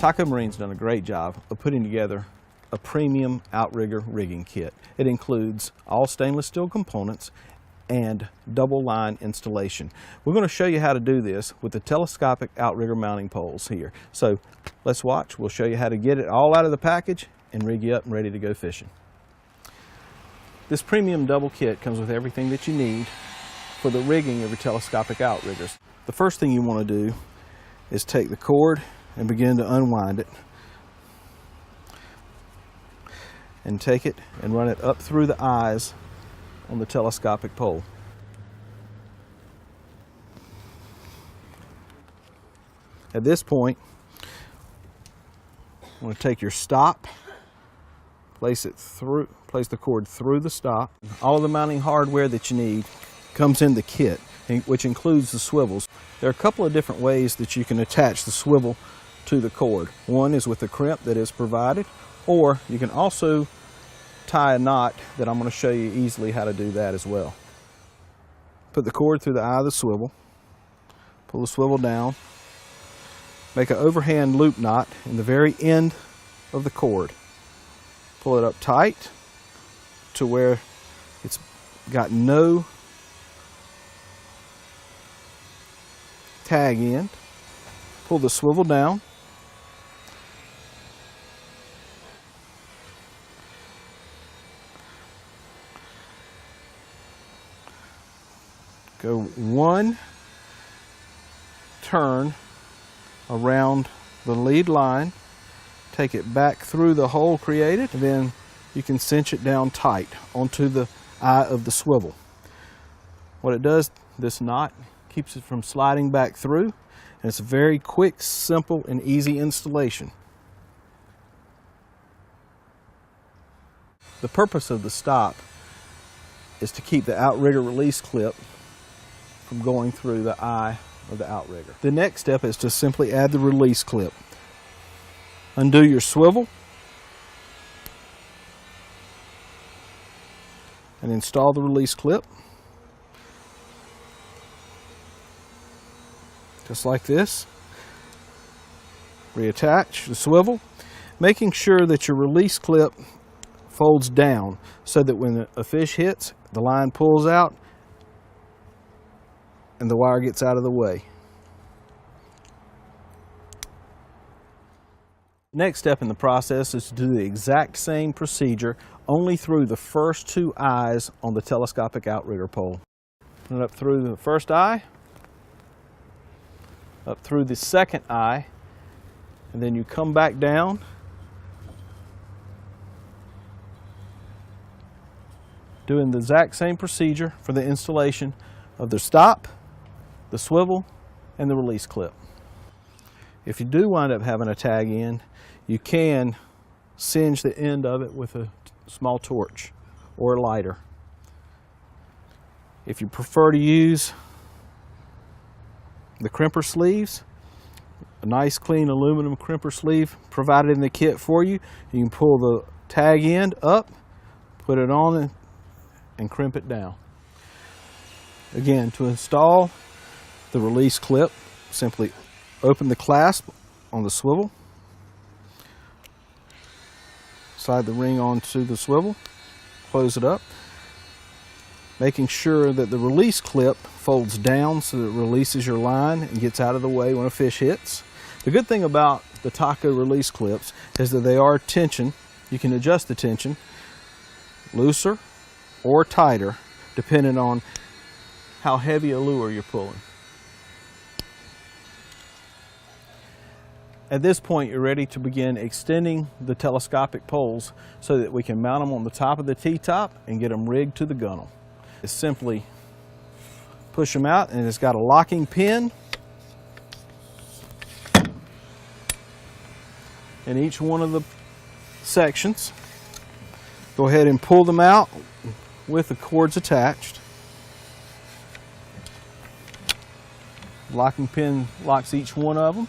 Taco Marine's done a great job of putting together a premium outrigger rigging kit. It includes all stainless steel components and double line installation. We're going to show you how to do this with the telescopic outrigger mounting poles here. So let's watch. We'll show you how to get it all out of the package and rig you up and ready to go fishing. This premium double kit comes with everything that you need for the rigging of your telescopic outriggers. The first thing you want to do is take the cord and begin to unwind it, and take it and run it up through the eyes on the telescopic pole. At this point, you want to take your stop, place the cord through the stop. All of the mounting hardware that you need comes in the kit, which includes the swivels. There are a couple of different ways that you can attach the swivel to the cord. One is with the crimp that is provided, or you can also tie a knot that I'm going to show you easily how to do that as well. Put the cord through the eye of the swivel, pull the swivel down, make an overhand loop knot in the very end of the cord. Pull it up tight to where it's got no tag end. Pull the swivel down. Go one turn around the lead line, take it back through the hole created, and then you can cinch it down tight onto the eye of the swivel. What it does, this knot keeps it from sliding back through, and it's a very quick, simple, and easy installation. The purpose of the stop is to keep the outrigger release clip from going through the eye of the outrigger. The next step is to simply add the release clip. Undo your swivel and install the release clip. Just like this. Reattach the swivel, making sure that your release clip folds down so that when a fish hits, the line pulls out and the wire gets out of the way. Next step in the process is to do the exact same procedure, only through the first two eyes on the telescopic outrigger pole. Run up through the first eye, up through the second eye, and then you come back down doing the exact same procedure for the installation of the stop, the swivel, and the release clip. If you do wind up having a tag end, you can singe the end of it with a small torch or a lighter. If you prefer to use the crimper sleeves, a nice clean aluminum crimper sleeve provided in the kit for you, you can pull the tag end up, put it on, and crimp it down. Again, to install the release clip, simply open the clasp on the swivel, slide the ring onto the swivel, close it up, making sure that the release clip folds down so that it releases your line and gets out of the way when a fish hits. The good thing about the Taco release clips is that they are tension. You can adjust the tension looser or tighter depending on how heavy a lure you're pulling. At this point, you're ready to begin extending the telescopic poles so that we can mount them on the top of the T-top and get them rigged to the gunnel. Just simply push them out, and it's got a locking pin in each one of the sections. Go ahead and pull them out with the cords attached. Locking pin locks each one of them.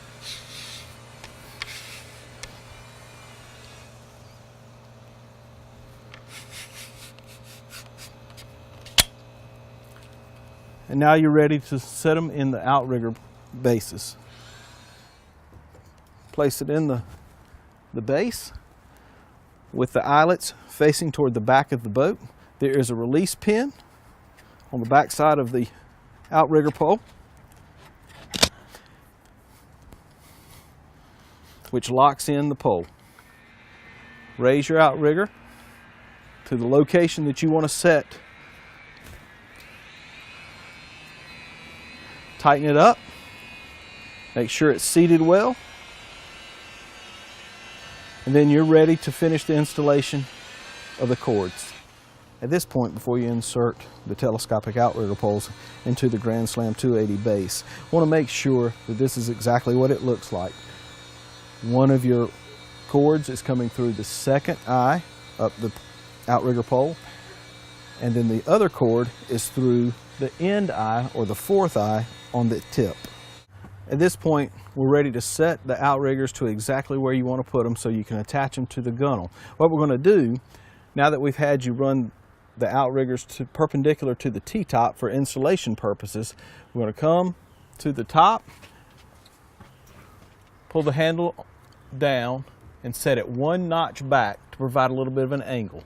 And now you're ready to set them in the outrigger bases. place it in the base with the eyelets facing toward the back of the boat. There is a release pin on the back side of the outrigger pole, which locks in the pole. Raise your outrigger to the location that you want to set. Tighten it up. Make sure it's seated well. And then you're ready to finish the installation of the cords. At this point, before you insert the telescopic outrigger poles into the Grand Slam 280 base, I want to make sure that this is exactly what it looks like. One of your cords is coming through the second eye up the outrigger pole, and then the other cord is through the end eye or the fourth eye on the tip. At this point, we're ready to set the outriggers to exactly where you want to put them so you can attach them to the gunnel. What we're going to do, now that we've had you run the outriggers perpendicular to the T-top for installation purposes, we're going to come to the top, pull the handle down, and set it one notch back to provide a little bit of an angle.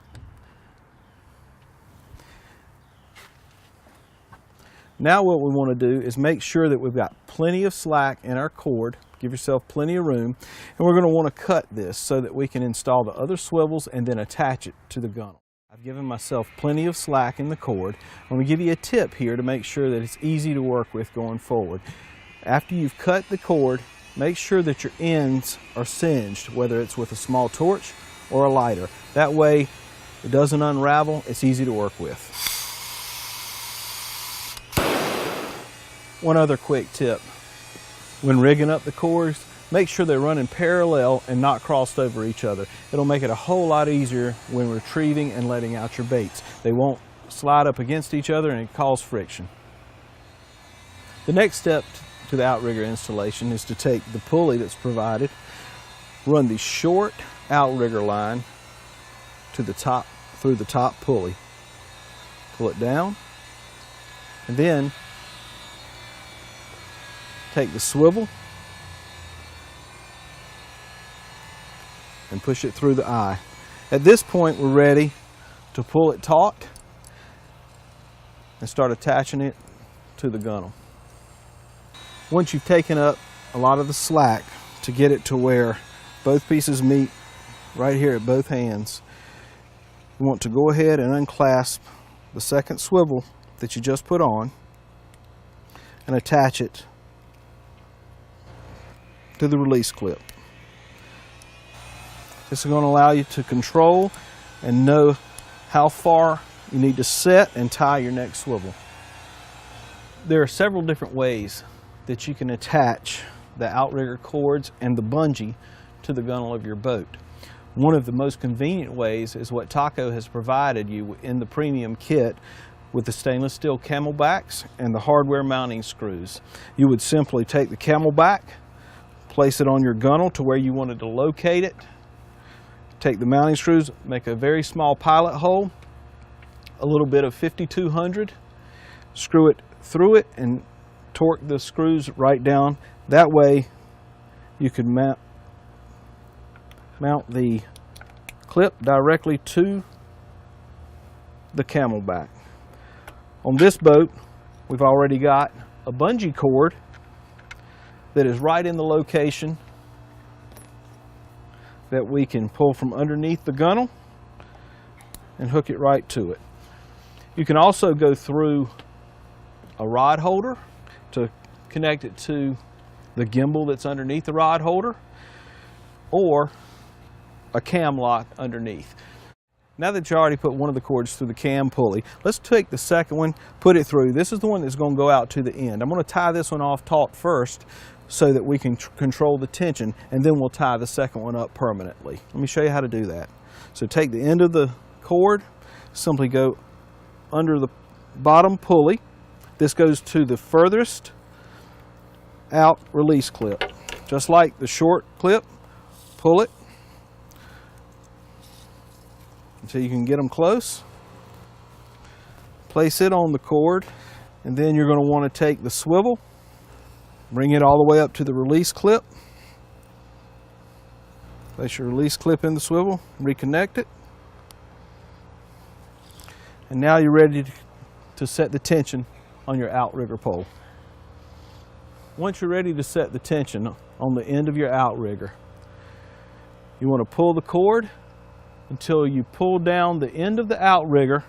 Now what we want to do is make sure that we've got plenty of slack in our cord. Give yourself plenty of room, and we're going to want to cut this so that we can install the other swivels and then attach it to the gunnel. I've given myself plenty of slack in the cord. I'm going to give you a tip here to make sure that it's easy to work with going forward. After you've cut the cord, make sure that your ends are singed, whether it's with a small torch or a lighter. That way it doesn't unravel, it's easy to work with. One other quick tip. When rigging up the cords, make sure they're running parallel and not crossed over each other. It'll make it a whole lot easier when retrieving and letting out your baits. They won't slide up against each other and cause friction. The next step to the outrigger installation is to take the pulley that's provided, run the short outrigger line to the top, through the top pulley. Pull it down, and then take the swivel and push it through the eye. At this point, we're ready to pull it taut and start attaching it to the gunnel. Once you've taken up a lot of the slack to get it to where both pieces meet right here at both hands, you want to go ahead and unclasp the second swivel that you just put on and attach it to the release clip. This is going to allow you to control and know how far you need to set and tie your next swivel. There are several different ways that you can attach the outrigger cords and the bungee to the gunnel of your boat. One of the most convenient ways is what Taco has provided you in the premium kit with the stainless steel camelbacks and the hardware mounting screws. You would simply take the camelback, place it on your gunnel to where you wanted to locate it, take the mounting screws, make a very small pilot hole, a little bit of 5200, screw it through it and torque the screws right down. That way you could mount the clip directly to the camelback. On this boat, we've already got a bungee cord that is right in the location that we can pull from underneath the gunnel and hook it right to it. You can also go through a rod holder to connect it to the gimbal that's underneath the rod holder, or a cam lock underneath. Now that you already put one of the cords through the cam pulley, let's take the second one, put it through. This is the one that's going to go out to the end. I'm going to tie this one off taut first so that we can control the tension, and then we'll tie the second one up permanently. Let me show you how to do that. So take the end of the cord, simply go under the bottom pulley. This goes to the furthest out release clip. Just like the short clip, pull it until you can get them close. Place it on the cord, and then you're going to want to take the swivel, bring it all the way up to the release clip, Place your release clip in the swivel, reconnect it. And now you're ready to set the tension on your outrigger pole. Once you're ready to set the tension on the end of your outrigger, you want to pull the cord until you pull down the end of the outrigger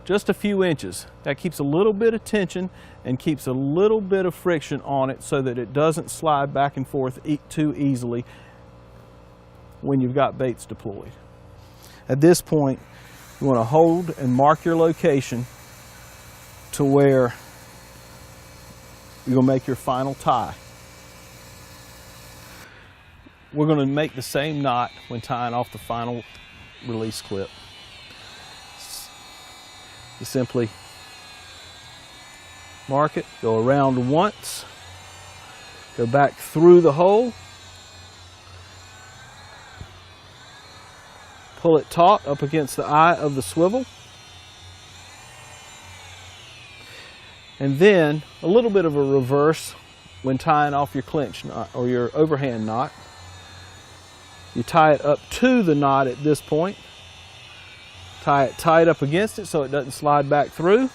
just a few inches. That keeps a little bit of tension and keeps a little bit of friction on it so that it doesn't slide back and forth too easily when you've got baits deployed. At this point, you want to hold and mark your location to where you're going to make your final tie. We're going to make the same knot when tying off the final release clip. You simply mark it, go around once, go back through the hole, pull it taut up against the eye of the swivel, and then a little bit of a reverse when tying off your clinch knot or your overhand knot. You tie it up to the knot at this point, tie it tight up against it so it doesn't slide back through.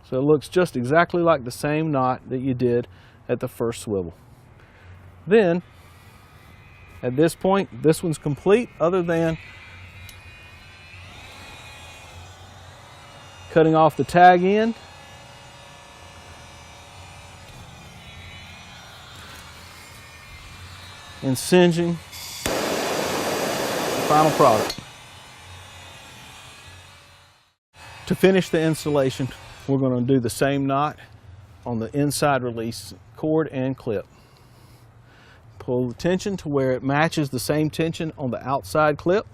So it looks just exactly like the same knot that you did at the first swivel. Then, at this point, this one's complete other than cutting off the tag end and singeing the final product. To finish the installation, we're going to do the same knot on the inside release cord and clip. Pull the tension to where it matches the same tension on the outside clip.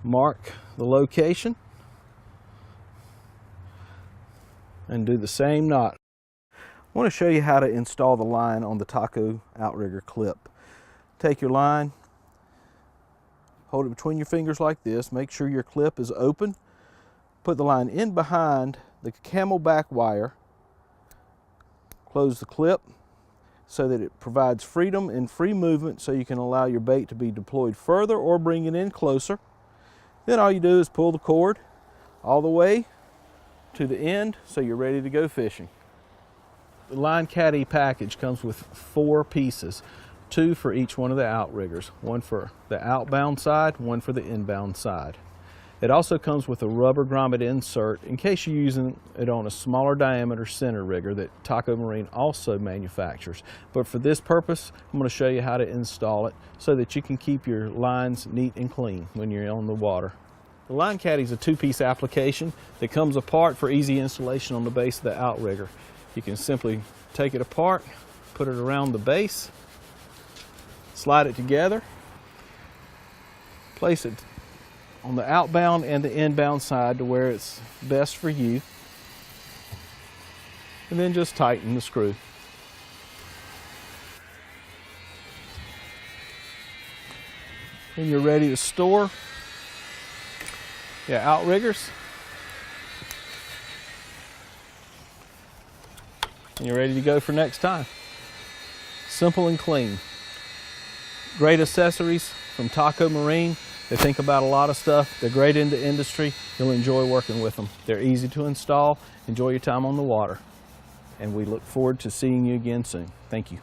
Mark the location and do the same knot. I want to show you how to install the line on the Taco outrigger clip. Take your line, hold it between your fingers like this, make sure your clip is open, put the line in behind the camelback wire, close the clip so that it provides freedom and free movement so you can allow your bait to be deployed further or bring it in closer. Then all you do is pull the cord all the way to the end so you're ready to go fishing. The line caddy package comes with 4 pieces, 2 for each one of the outriggers, 1 for the outbound side, 1 for the inbound side. It also comes with a rubber grommet insert in case you're using it on a smaller diameter center rigger that Taco Marine also manufactures. But for this purpose, I'm going to show you how to install it so that you can keep your lines neat and clean when you're on the water. The line caddy is a 2-piece application that comes apart for easy installation on the base of the outrigger. You can simply take it apart, put it around the base, slide it together, place it on the outbound and the inbound side to where it's best for you, and then just tighten the screw. When you're ready to store your outriggers, and you're ready to go for next time. Simple and clean. Great accessories from Taco Marine. They think about a lot of stuff. They're great in the industry. You'll enjoy working with them. They're easy to install. Enjoy your time on the water. And we look forward to seeing you again soon. Thank you.